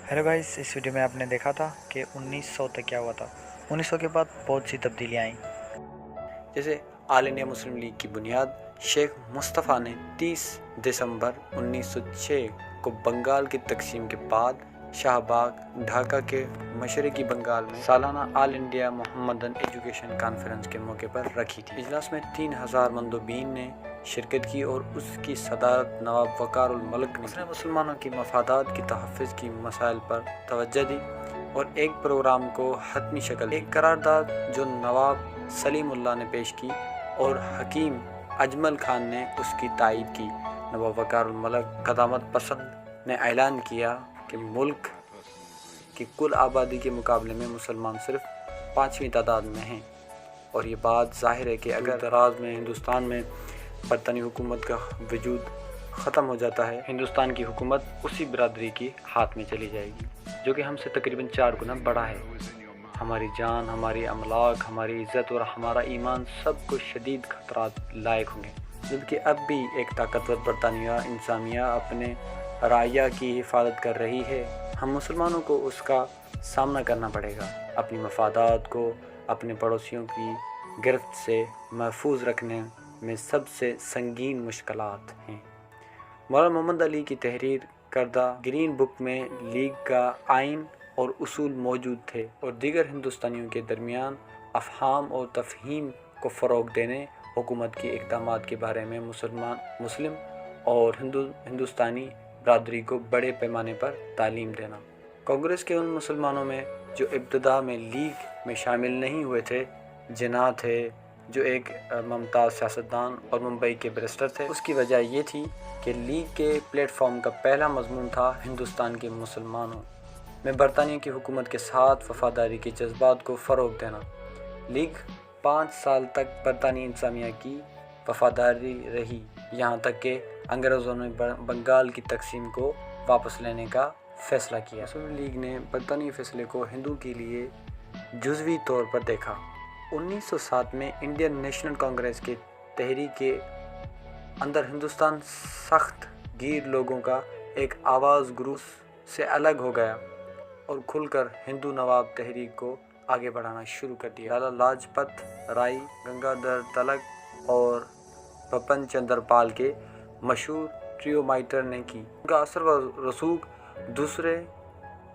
अरे भाई, इस वीडियो में आपने देखा था कि 1900 तक क्या हुआ था। 1900 के बाद बहुत सी तब्दीलियाँ आईं। जैसे आल इंडिया मुस्लिम लीग की बुनियाद शेख मुस्तफ़ा ने 30 दिसंबर 1906 को बंगाल की तकसीम के बाद शाहबाग ढाका के मशरकी बंगाल में सालाना आल इंडिया मोहम्मदन एजुकेशन कॉन्फ्रेंस के मौके पर रखी थी। इजलास में 3000 मंदोबीन ने शिरकत की और उसकी सदारत नवाब वक़ारुल मलिक ने मुसलमानों की मफादात की तहफ़्फ़ुज़ की मसाइल पर तवज्जो दी और एक प्रोग्राम को हतमी शक्ल दी। एक करारदाद जो नवाब सलीमुल्लाह ने पेश की और हकीम अजमल खान ने उसकी तायीद की। नवाब वक़ारुल मलिक क़दामत पसंद ने ऐलान किया कि मुल्क की कुल आबादी के मुकाबले में मुसलमान सिर्फ 5वीं तादाद में हैं, और ये बात ज़ाहिर है कि अगर दराज में हिंदुस्तान में बरतानी हुकूमत का वजूद ख़त्म हो जाता है, हिंदुस्तान की हुकूमत उसी बिरादरी की हाथ में चली जाएगी जो कि हमसे तकरीबन 4 गुना बड़ा है। हमारी जान, हमारी अमलाक, हमारी इज़्ज़त और हमारा ईमान सब कुछ शदीद ख़तरात लायक होंगे। जबकि अब भी एक ताकतवर बरतानिया इंतज़ामिया अपने राया की हिफाजत कर रही है। हम मुसलमानों को उसका सामना करना पड़ेगा। अपनी मफादात को अपने पड़ोसियों की गिरफ्त से महफूज रखने में सबसे संगीन मुश्किलात हैं। मौलाना मोहम्मद अली की तहरीर करदा ग्रीन बुक में लीग का आइन और उसूल मौजूद थे और दीगर हिंदुस्तानियों के दरमियान अफ़हाम और तफ़हीम को फ़रोग़ देने, हुकूमत की इक़दामात के बारे में मुस्लिम और हिंदुस्तानी बरादरी को बड़े पैमाने पर तालीम देना। कांग्रेस के उन मुसलमानों में जो इब्तिदा में लीग में शामिल नहीं हुए थे, जिन्ना थे जो एक मुमताज़ सियासतदान और मुंबई के बैरिस्टर थे। उसकी वजह ये थी कि लीग के प्लेटफॉर्म का पहला मज़मून था हिंदुस्तान के मुसलमानों में बरतानिया की हुकूमत के साथ वफ़ादारी के जज्बात को फ़रोग़ देना। लीग 5 साल तक बरतानी इंतज़ामिया की वफ़ादारी रही, यहाँ तक कि अंग्रेज़ों ने बंगाल की तकसीम को वापस लेने का फ़ैसला किया। मुस्लिम लीग ने बरतानी फ़ैसले को हिंदू के लिए जुज़वी तौर पर देखा। 1907 में इंडियन नेशनल कांग्रेस के तहरीक के अंदर हिंदुस्तान सख्त गीर लोगों का एक आवाज़ ग्रुप से अलग हो गया और खुलकर हिंदू नवाब तहरीक को आगे बढ़ाना शुरू कर दिया। लाला लाजपत राय, गंगाधर तिलक और बपन चंद्र पाल के मशहूर ट्रियोमाइटर ने की। उनका असर व रसूख दूसरे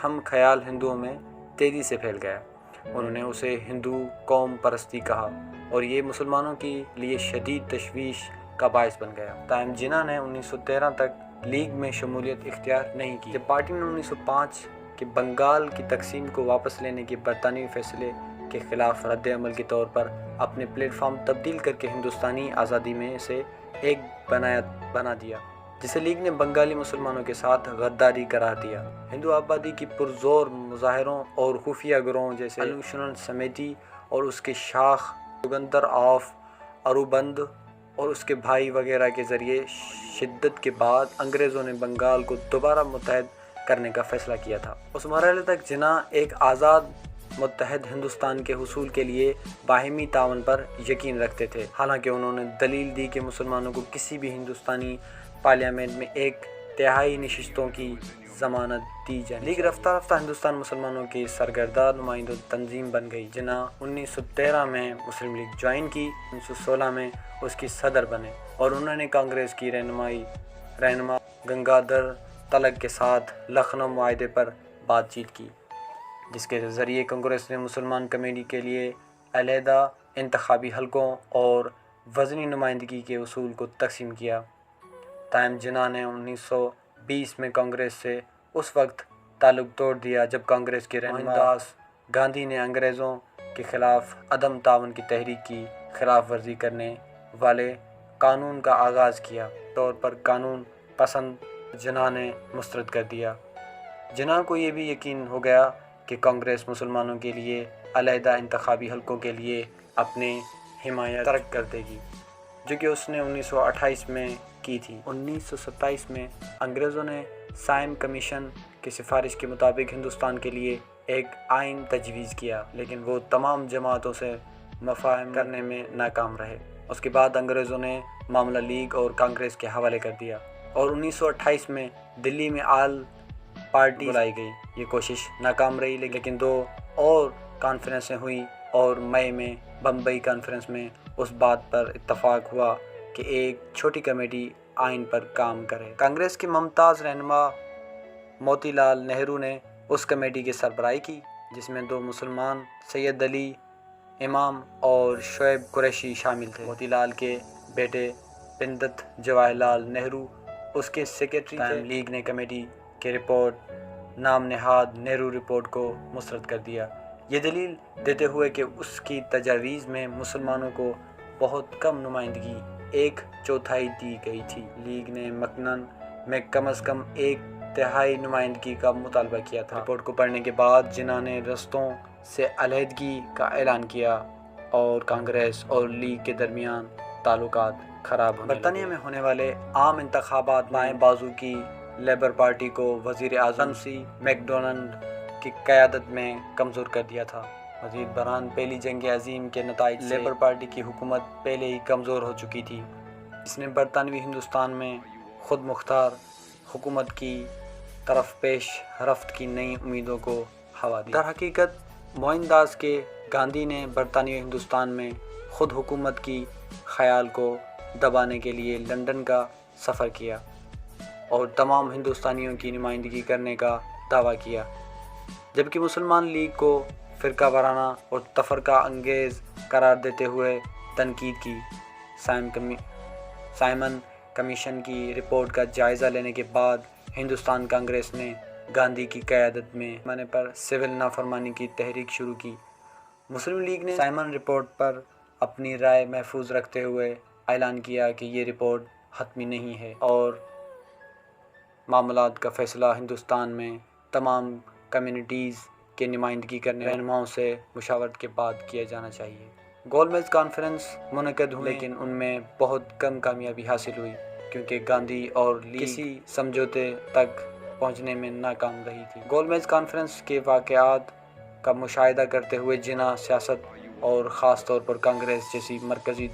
हम ख्याल हिंदुओं में तेज़ी से फैल गया। उन्होंने उसे हिंदू कौम परस्ती कहा और ये मुसलमानों के लिए शदीद तशवीश का बायस बन गया। तायम जिन्ना ने 1913 तक लीग में शमूलियत इख्तियार नहीं की। जब पार्टी ने 1905 के बंगाल की तकसीम को वापस लेने के बरतानवी फैसले के ख़िलाफ़ रद्द अमल के तौर पर अपने प्लेटफॉर्म तब्दील करके हिंदुस्तानी आज़ादी में से एक बना दिया, जिसे लीग ने बंगाली मुसलमानों के साथ गद्दारी करार दिया। हिंदू आबादी की पुरजोर मुजाहरों और खुफिया गिरोहों जैसे अलूशन समेती और उसके शाख युगंधर ऑफ अरुबंद और उसके भाई वगैरह के ज़रिए शिद्दत के बाद अंग्रेज़ों ने बंगाल को दोबारा मुत्तहद करने का फ़ैसला किया था। उस मरहले तक जिन्ना एक आज़ाद मुत्तहद हिंदुस्तान के हुसूल के लिए बाहिमी तावन पर यकीन रखते थे। हालांकि उन्होंने दलील दी कि मुसलमानों को किसी भी हिंदुस्तानी पार्लियामेंट में 1/3 नशिस्तों की ज़मानत दी जाए। लीग रफ्ता रफ्ता हिंदुस्तान मुसलमानों की सरगर्दा नुमाइंदा तंजीम बन गई। जिन्ना 1913 में मुस्लिम लीग ज्वाइन की, 1916 में उसकी सदर बने और उन्होंने कांग्रेस की रहनुमा गंगाधर तिलक के साथ लखनऊ मुआहदे पर बातचीत की, जिसके ज़रिए कांग्रेस ने मुसलमान कमेटी के लिए अलहदा इंतखाबी हलकों और वज़नी नुमाइंदगी के उसूल को तकसीम किया। तायम जिन्ना ने 1920 में कांग्रेस से उस वक्त ताल्लुक़ तोड़ दिया जब कांग्रेस के रहनुमा मोहनदास गांधी ने अंग्रेज़ों के ख़िलाफ़ अदम तावन की तहरीक की खिलाफ वर्जी करने वाले कानून का आगाज़ किया। तौर पर कानून पसंद जिन्ना ने मुस्तरद कर दिया। जिन्ना को ये भी यकीन हो गया कि कांग्रेस मुसलमानों के लिए अलहदा इंतखाबी हलकों के लिए अपने हिमायत तर्क कर देगी, जो कि उसने 1928 में की थी। 1927 में अंग्रेज़ों ने साइम कमीशन की सिफारिश के मुताबिक हिंदुस्तान के लिए एक आइन तजवीज़ किया, लेकिन वो तमाम जमातों से मफ़ाहम करने में नाकाम रहे। उसके बाद अंग्रेज़ों ने मामला लीग और कांग्रेस के हवाले कर दिया और 1928 में दिल्ली में आल پارٹی بلائی گئی۔ یہ کوشش ناکام رہی، لیکن 2 اور کانفرنسیں ہوئیں اور مئی میں بمبئی کانفرنس میں اس بات پر اتفاق ہوا کہ ایک چھوٹی کمیٹی آئین پر کام کرے۔ کانگریس کے ممتاز رہنما موتی لال نہرو نے اس کمیٹی کی سربراہی کی، جس میں 2 مسلمان سید علی امام اور شعیب قریشی شامل تھے۔ موتی لال کے بیٹے پنڈت جواہر لال نہرو اس کے سیکریٹری تھے۔ لیگ نے کمیٹی کے رپورٹ نام نہاد نہرو رپورٹ کو مسترد کر دیا، یہ دلیل دیتے ہوئے کہ اس کی تجاویز میں مسلمانوں کو بہت کم نمائندگی 1/4 دی گئی تھی۔ لیگ نے مکنن میں کم از کم 1/3 نمائندگی کا مطالبہ کیا تھا۔ رپورٹ کو پڑھنے کے بعد جناح نے ریاستوں سے علیحدگی کا اعلان کیا اور کانگریس اور لیگ کے درمیان تعلقات خراب ہونے لگے۔ برطانیہ میں ہونے والے عام انتخابات بائیں بازو کی لیبر پارٹی کو وزیر اعظم میک ڈونلڈ کی قیادت میں کمزور کر دیا تھا۔ مزید برآں پہلی جنگ عظیم کے نتائج سے لیبر پارٹی کی حکومت پہلے ہی کمزور ہو چکی تھی، اس نے برطانوی ہندوستان میں خود مختار حکومت کی طرف پیش رفت کی نئی امیدوں کو ہوا دی۔ در حقیقت موہن داس کے گاندھی نے برطانوی ہندوستان میں خود حکومت کی خیال کو دبانے کے لیے لندن کا سفر کیا اور تمام ہندوستانیوں کی نمائندگی کرنے کا دعویٰ کیا، جبکہ مسلمان لیگ کو فرقہ وارانہ اور تفرقہ انگیز قرار دیتے ہوئے تنقید کی۔ سائمن کمیشن کی رپورٹ کا جائزہ لینے کے بعد ہندوستان کانگریس نے گاندھی کی قیادت میں پیمانے پر سول نافرمانی کی تحریک شروع کی۔ مسلم لیگ نے سائمن رپورٹ پر اپنی رائے محفوظ رکھتے ہوئے اعلان کیا کہ یہ رپورٹ حتمی نہیں ہے اور معاملات کا فیصلہ ہندوستان میں تمام کمیونٹیز کے نمائندگی کرنے والے رہنماؤں سے مشاورت کے بعد کیا جانا چاہیے۔ گول میز کانفرنس منعقد ہوئی، لیکن ان میں بہت کم کامیابی حاصل ہوئی کیونکہ گاندھی اور لیگ کسی سمجھوتے تک پہنچنے میں ناکام رہی تھی۔ گول میز کانفرنس کے واقعات کا مشاہدہ کرتے ہوئے جناح سیاست اور خاص طور پر کانگریس جیسی مرکزی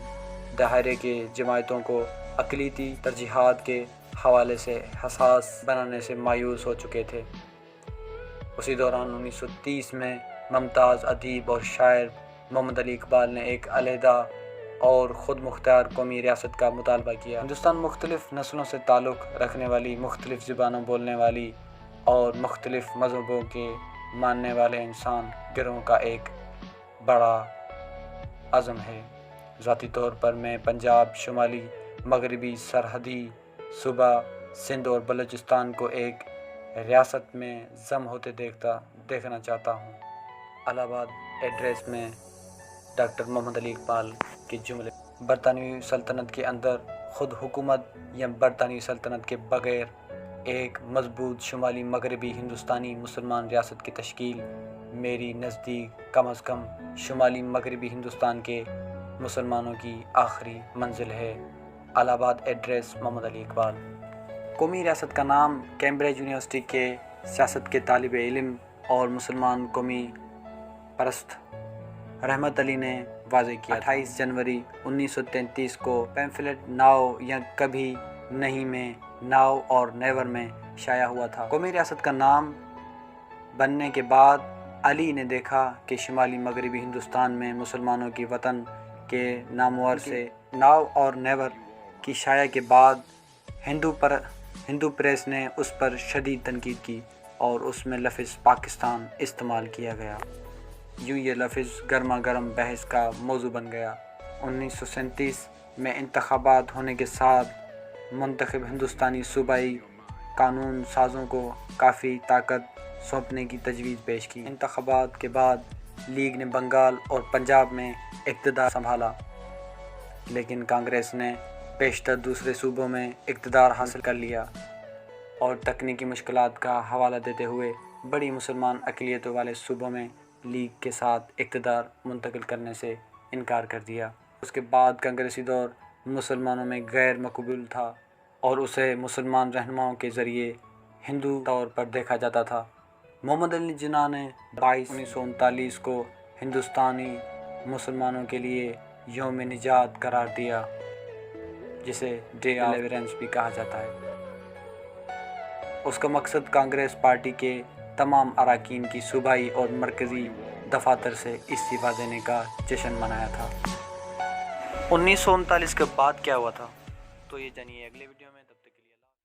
دائرے کے جماعتوں کو اقلیتی ترجیحات کے حوالے سے حساس بنانے سے مایوس ہو چکے تھے۔ اسی دوران 1930 میں ممتاز ادیب اور شاعر محمد علی اقبال نے ایک علیحدہ اور خود مختار قومی ریاست کا مطالبہ کیا۔ ہندوستان مختلف نسلوں سے تعلق رکھنے والی، مختلف زبانوں بولنے والی اور مختلف مذہبوں کے ماننے والے انسان گروہوں کا ایک بڑا عزم ہے۔ ذاتی طور پر میں پنجاب، شمالی مغربی سرحدی صوبہ سندھ اور بلوچستان کو ایک ریاست میں ضم ہوتے دیکھنا چاہتا ہوں۔ الہ آباد ایڈریس میں ڈاکٹر محمد علی اقبال کے جملے۔ برطانوی سلطنت کے اندر خود حکومت یا برطانوی سلطنت کے بغیر ایک مضبوط شمالی مغربی ہندوستانی مسلمان ریاست کی تشکیل میری نزدیک کم از کم شمالی مغربی ہندوستان کے مسلمانوں کی آخری منزل ہے۔ الہ آباد ایڈریس محمد علی اقبال۔ قومی ریاست کا نام کیمبرج یونیورسٹی کے سیاست کے طالب علم اور مسلمان قومی پرست رحمت علی نے واضح کیا۔ 28 جنوری 1933 کو پیمفلٹ ناؤ یا کبھی نہیں میں ناؤ اور نیور میں شائع ہوا تھا۔ قومی ریاست کا نام بننے کے بعد علی نے دیکھا کہ شمالی مغربی ہندوستان میں مسلمانوں کی وطن کے نامور سے ناؤ اور نیور کی شائع کے بعد ہندو پریس نے اس پر شدید تنقید کی اور اس میں لفظ پاکستان استعمال کیا گیا۔ یوں یہ لفظ گرما گرم بحث کا موضوع بن گیا۔ 1937 میں انتخابات ہونے کے ساتھ منتخب ہندوستانی صوبائی قانون سازوں کو کافی طاقت سونپنے کی تجویز پیش کی۔ انتخابات کے بعد لیگ نے بنگال اور پنجاب میں اقتدار سنبھالا، لیکن کانگریس نے بیشتر دوسرے صوبوں میں اقتدار حاصل کر لیا اور تکنیکی مشکلات کا حوالہ دیتے ہوئے بڑی مسلمان اقلیتوں والے صوبوں میں لیگ کے ساتھ اقتدار منتقل کرنے سے انکار کر دیا۔ اس کے بعد کانگریسی دور مسلمانوں میں غیر مقبول تھا اور اسے مسلمان رہنماؤں کے ذریعے ہندو طور پر دیکھا جاتا تھا۔ محمد علی جناح نے 22/1939 کو ہندوستانی مسلمانوں کے لیے یوم نجات قرار دیا، جسے ڈے آف ڈیلیورنس بھی کہا جاتا ہے۔ اس کا مقصد کانگریس پارٹی کے تمام اراکین کی صوبائی اور مرکزی دفاتر سے استعفیٰ دینے کا جشن منایا تھا۔ 1939 کے بعد کیا ہوا تھا تو یہ جانیے اگلے ویڈیو میں۔